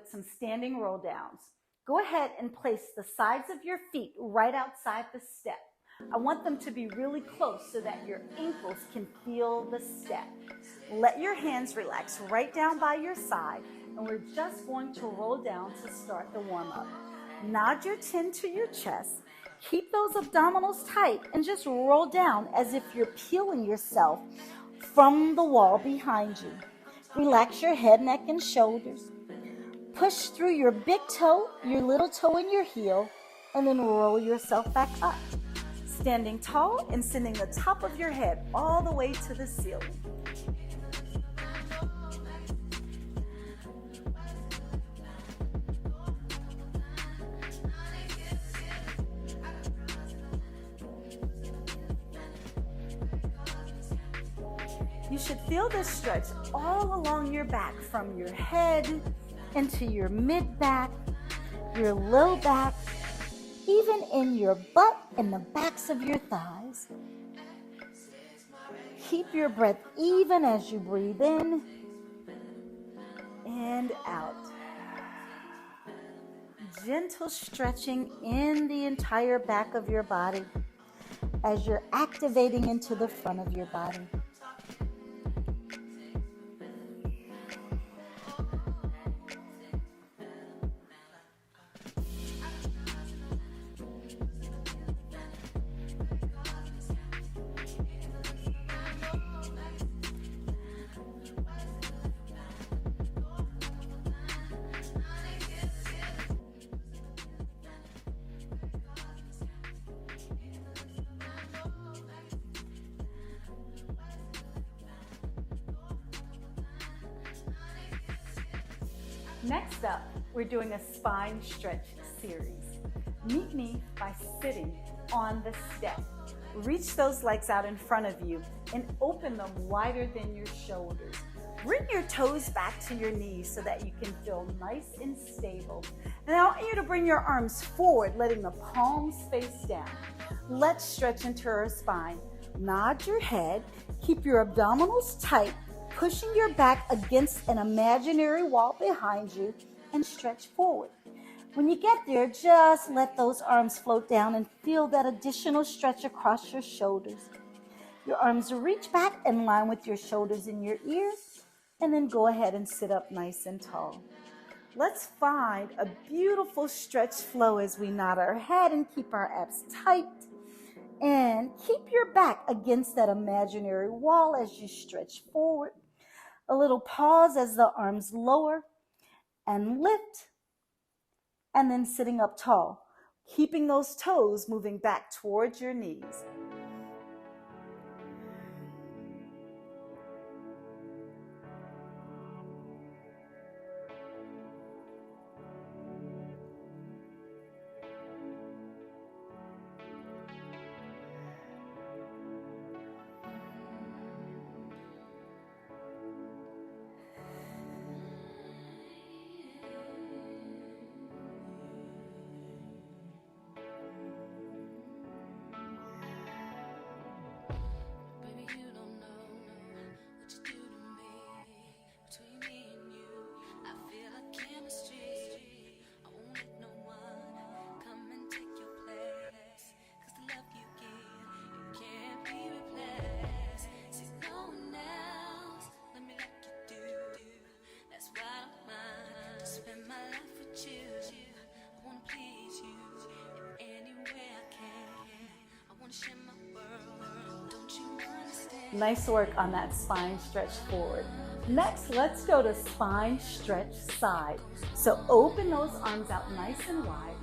with some standing roll downs. Go ahead and place the sides of your feet right outside the step. I want them to be really close so that your ankles can feel the step. Let your hands relax right down by your side, and we're just going to roll down to start the warm-up. Nod your chin to your chest. Keep those abdominals tight and just roll down as if you're peeling yourself from the wall behind you. Relax your head, neck, and shoulders. Push through your big toe, your little toe, and your heel, and then roll yourself back up. Standing tall and sending the top of your head all the way to the ceiling. You should feel this stretch all along your back, from your head into your mid-back, your low back, even in your butt and the backs of your thighs. Keep your breath even as you breathe in and out. Gentle stretching in the entire back of your body as you're activating into the front of your body. Next up, we're doing a spine stretch series. Meet me by sitting on the step. Reach those legs out in front of you and open them wider than your shoulders. Bring your toes back to your knees so that you can feel nice and stable. And I want you to bring your arms forward, letting the palms face down. Let's stretch into our spine. Nod your head, keep your abdominals tight, pushing your back against an imaginary wall behind you, and stretch forward. When you get there, just let those arms float down and feel that additional stretch across your shoulders. Your arms reach back in line with your shoulders and your ears, and then go ahead and sit up nice and tall. Let's find a beautiful stretch flow as we nod our head and keep our abs tight. And keep your back against that imaginary wall as you stretch forward. A little pause as the arms lower and lift, and then sitting up tall, keeping those toes moving back towards your knees. Nice work on that spine stretch forward. Next, let's go to spine stretch side. So open those arms out nice and wide.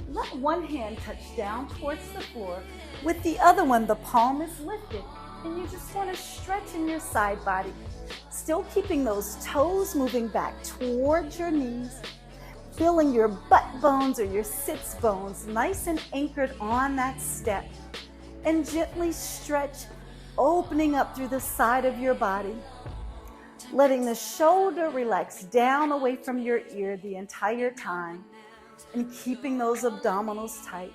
Let one hand touch down towards the floor. With the other one, the palm is lifted, and you just want to stretch in your side body. Still keeping those toes moving back towards your knees, feeling your butt bones or your sits bones nice and anchored on that step. And gently stretch, opening up through the side of your body, letting the shoulder relax down away from your ear the entire time, and keeping those abdominals tight.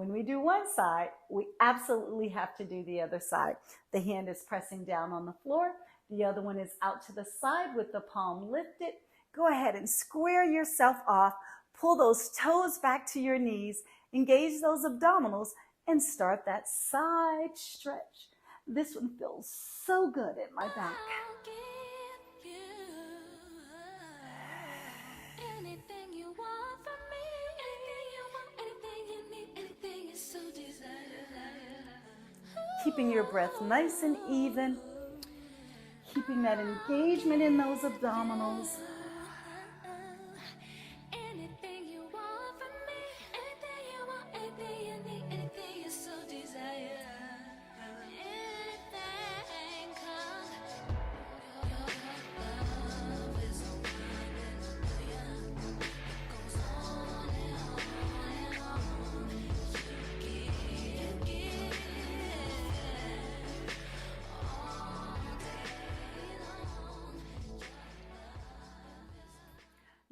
When we do one side, we absolutely have to do the other side. The hand is pressing down on the floor. The other one is out to the side with the palm lifted. Go ahead and square yourself off. Pull those toes back to your knees. Engage those abdominals and start that side stretch. This one feels so good in my back. Keeping your breath nice and even. Keeping that engagement in those abdominals.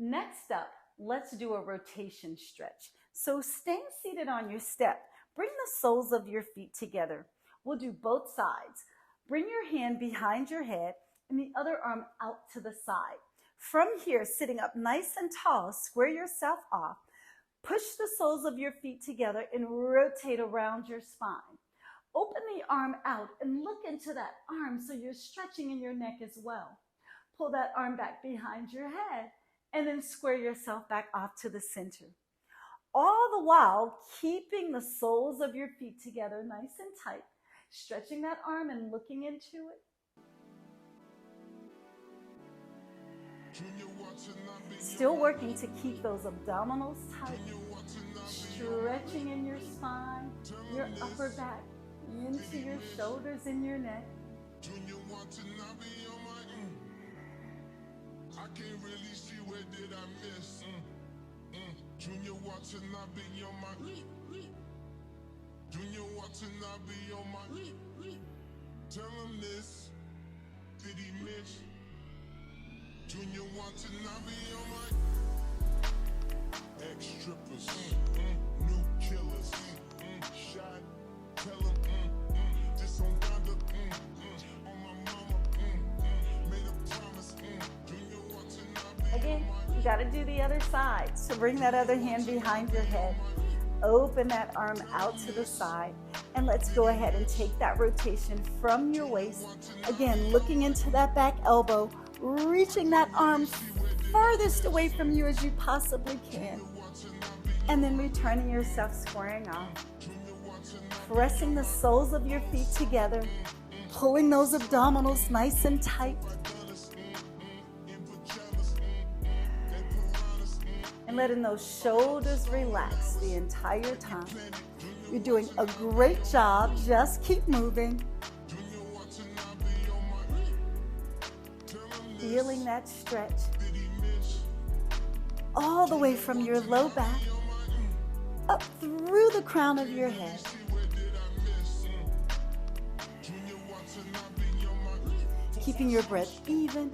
Next up, let's do a rotation stretch. So staying seated on your step, bring the soles of your feet together. We'll do both sides. Bring your hand behind your head and the other arm out to the side. From here, sitting up nice and tall, square yourself off. Push the soles of your feet together and rotate around your spine. Open the arm out and look into that arm so you're stretching in your neck as well. Pull that arm back behind your head and then square yourself back off to the center. All the while, keeping the soles of your feet together nice and tight, stretching that arm and looking into it. Still working to keep those abdominals tight, stretching in your spine, your upper back, into your shoulders and your neck. I can't really see where did I miss. Junior watching, I be on my. Junior watching, I be on my. Tell him this. Did he miss? Junior watching, I be on my. Ex-strippers, new killers, shot. Tell him, this on Donda, on my mama, made a promise. Junior watching, I be. Again, you got to do the other side. So bring that other hand behind your head. Open that arm out to the side. And let's go ahead and take that rotation from your waist. Again, looking into that back elbow, reaching that arm furthest away from you as you possibly can. And then returning yourself, squaring off. Pressing the soles of your feet together. Pulling those abdominals nice and tight. And letting those shoulders relax the entire time. You're doing a great job. Just keep moving. Feeling that stretch all the way from your low back up through the crown of your head. Keeping your breath even.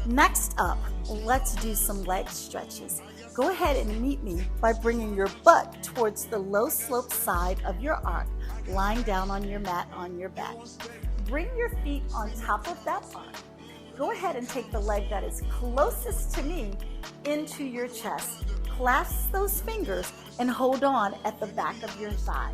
Next up, let's do some leg stretches. Go ahead and meet me by bringing your butt towards the low slope side of your arc, lying down on your mat on your back. Bring your feet on top of that arc. Go ahead and take the leg that is closest to me into your chest. Clasp those fingers and hold on at the back of your thigh.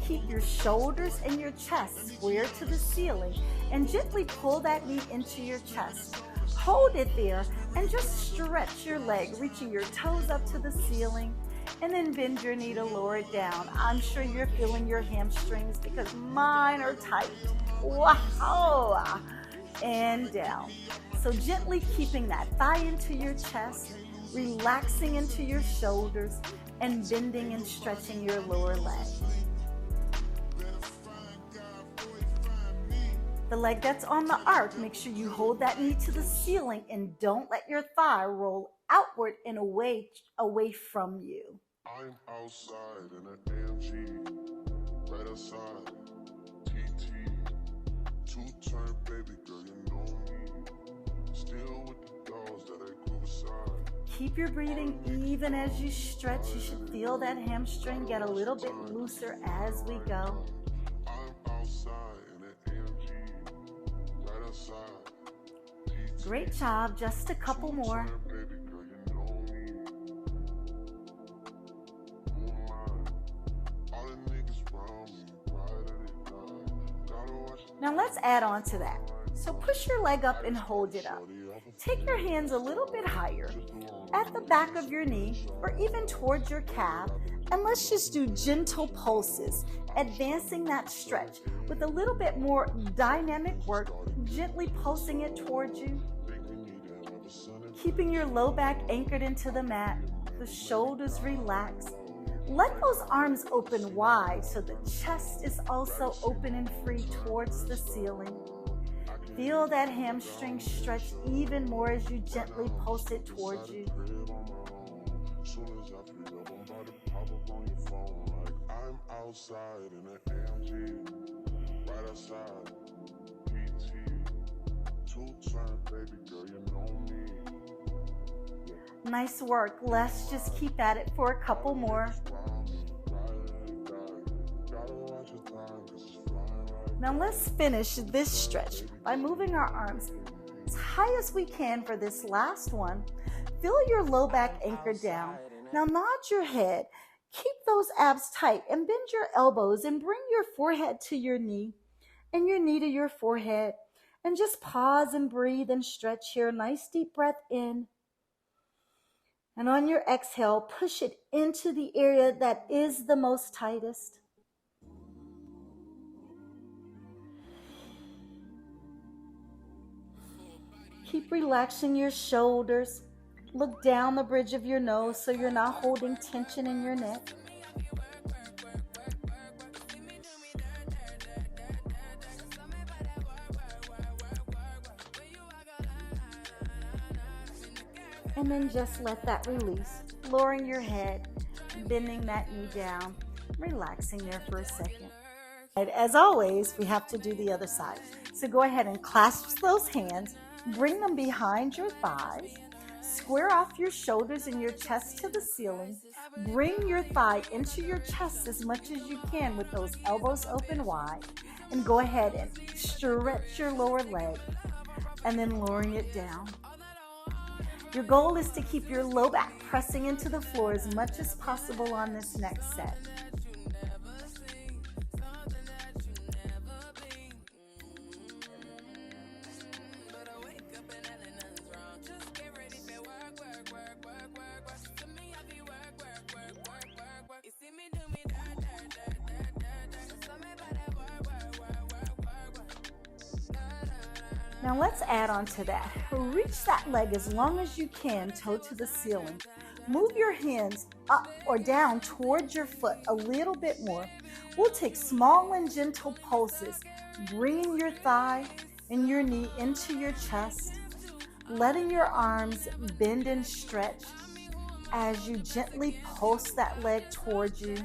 Keep your shoulders and your chest square to the ceiling and gently pull that knee into your chest. Hold it there and just stretch your leg, reaching your toes up to the ceiling, and then bend your knee to lower it down. I'm sure you're feeling your hamstrings because mine are tight. Wow! And down. So gently keeping that thigh into your chest, relaxing into your shoulders, and bending and stretching your lower leg. The leg that's on the arc, make sure you hold that knee to the ceiling and don't let your thigh roll outward and away from you. I'm outside in an AMG, right outside, TT, two-turn baby girl, you know me, still with the dolls that I grew beside. Keep your breathing even as you stretch. You should feel that hamstring get a little bit looser as we go. I'm outside in an AMG, right outside. Great job, just a couple more. Now let's add on to that. So push your leg up and hold it up. Take your hands a little bit higher at the back of your knee or even towards your calf, and let's just do gentle pulses, advancing that stretch with a little bit more dynamic work, gently pulsing it towards you. Keeping your low back anchored into the mat, the shoulders relaxed. Let those arms open wide so the chest is also open and free towards the ceiling. Feel that hamstring stretch even more as you gently pulse it towards you. I'm outside in an AMG, right outside, PT, two-turn baby girl, you know me. Nice work. Let's just keep at it for a couple more. Now let's finish this stretch by moving our arms as high as we can for this last one. Feel your low back anchored down. Now nod your head. Keep those abs tight and bend your elbows and bring your forehead to your knee and your knee to your forehead. And just pause and breathe and stretch here. Nice deep breath in. And on your exhale, push it into the area that is the most tightest. Keep relaxing your shoulders. Look down the bridge of your nose so you're not holding tension in your neck. And then just let that release, lowering your head, bending that knee down, relaxing there for a second. As always, we have to do the other side. So go ahead and clasp those hands, bring them behind your thighs, square off your shoulders and your chest to the ceiling. Bring your thigh into your chest as much as you can with those elbows open wide. And go ahead and stretch your lower leg and then lowering it down. Your goal is to keep your low back pressing into the floor as much as possible on this next set. Now let's add on to that. Reach that leg as long as you can, toe to the ceiling. Move your hands up or down towards your foot a little bit more. We'll take small and gentle pulses, bringing your thigh and your knee into your chest, letting your arms bend and stretch as you gently pulse that leg towards you,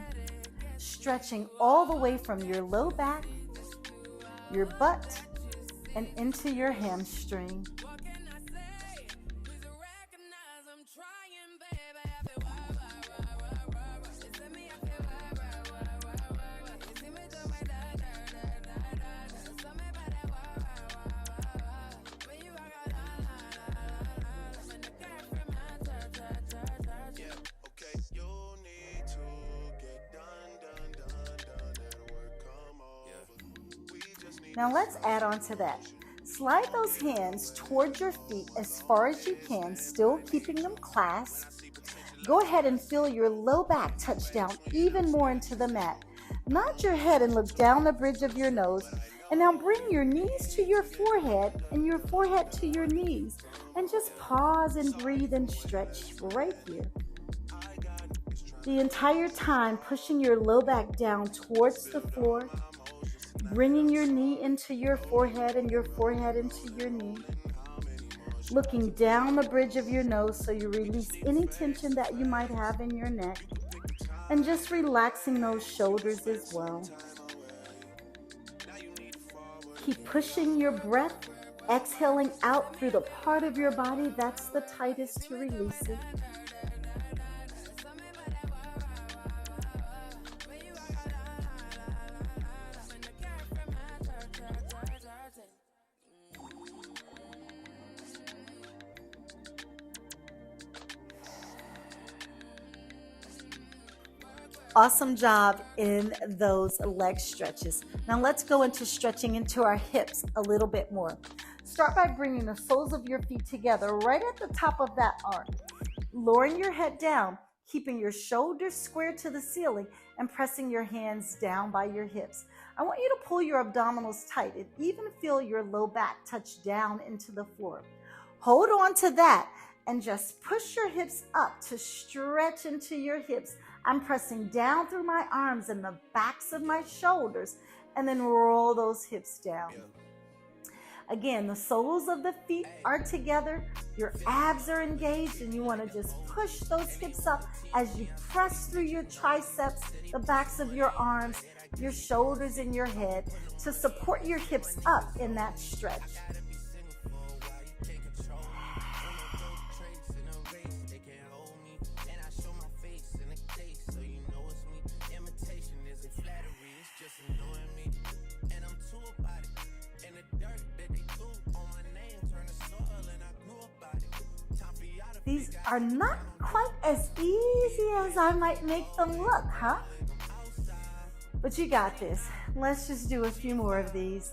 stretching all the way from your low back, your butt, and into your hamstring. Now let's add on to that. Slide those hands towards your feet as far as you can, still keeping them clasped. Go ahead and feel your low back touch down even more into the mat. Nod your head and look down the bridge of your nose. And now bring your knees to your forehead and your forehead to your knees. And just pause and breathe and stretch right here. The entire time pushing your low back down towards the floor. Bringing your knee into your forehead and your forehead into your knee. Looking down the bridge of your nose so you release any tension that you might have in your neck. And just relaxing those shoulders as well. Keep pushing your breath, exhaling out through the part of your body that's the tightest to release it. Awesome job in those leg stretches. Now let's go into stretching into our hips a little bit more. Start by bringing the soles of your feet together right at the top of that arm. Lowering your head down, keeping your shoulders square to the ceiling and pressing your hands down by your hips. I want you to pull your abdominals tight and even feel your low back touch down into the floor. Hold on to that and just push your hips up to stretch into your hips. I'm pressing down through my arms and the backs of my shoulders and then roll those hips down. Again, the soles of the feet are together, your abs are engaged, and you want to just push those hips up as you press through your triceps, the backs of your arms, your shoulders, and your head to support your hips up in that stretch. These are not quite as easy as I might make them look, huh? But you got this. Let's just do a few more of these.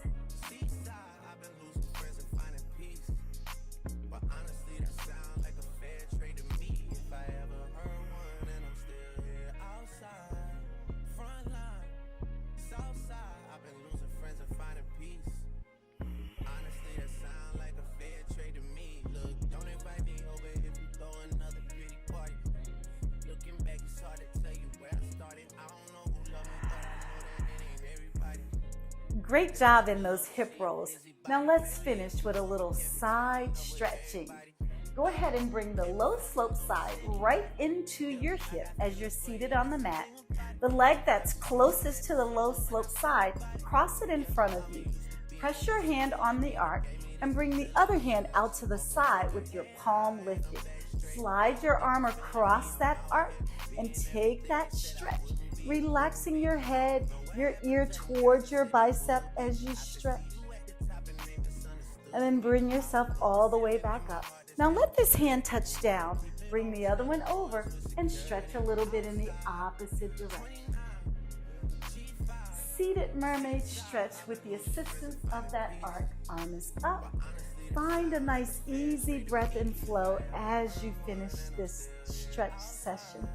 Great job in those hip rolls. Now let's finish with a little side stretching. Go ahead and bring the low slope side right into your hip as you're seated on the mat. The leg that's closest to the low slope side, cross it in front of you. Press your hand on the arc and bring the other hand out to the side with your palm lifted. Slide your arm across that arc and take that stretch, relaxing your head, your ear towards your bicep as you stretch. And then bring yourself all the way back up. Now let this hand touch down. Bring the other one over and stretch a little bit in the opposite direction. Seated mermaid stretch with the assistance of that arc. Arm is up. Find a nice easy breath and flow as you finish this stretch session.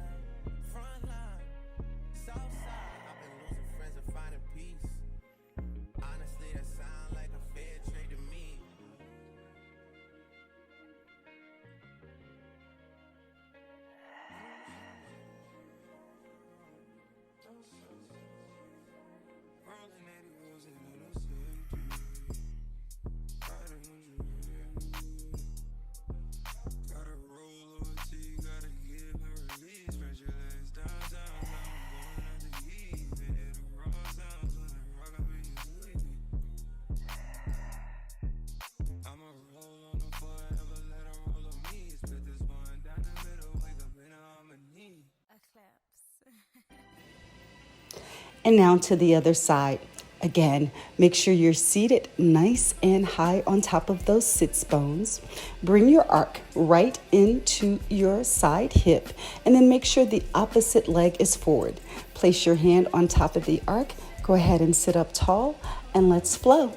And now to the other side. Again, make sure you're seated nice and high on top of those sits bones. Bring your arc right into your side hip and then make sure the opposite leg is forward. Place your hand on top of the arc. Go ahead and sit up tall and let's flow.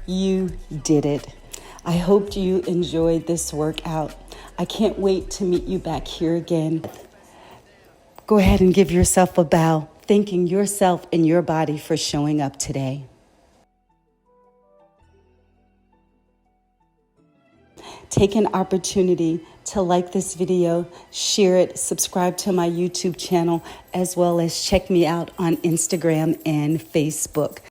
You did it. I hope you enjoyed this workout. I can't wait to meet you back here again. Go ahead and give yourself a bow, thanking yourself and your body for showing up today. take an opportunity to like this video, share it, subscribe to my YouTube channel, as well as check me out on Instagram and Facebook.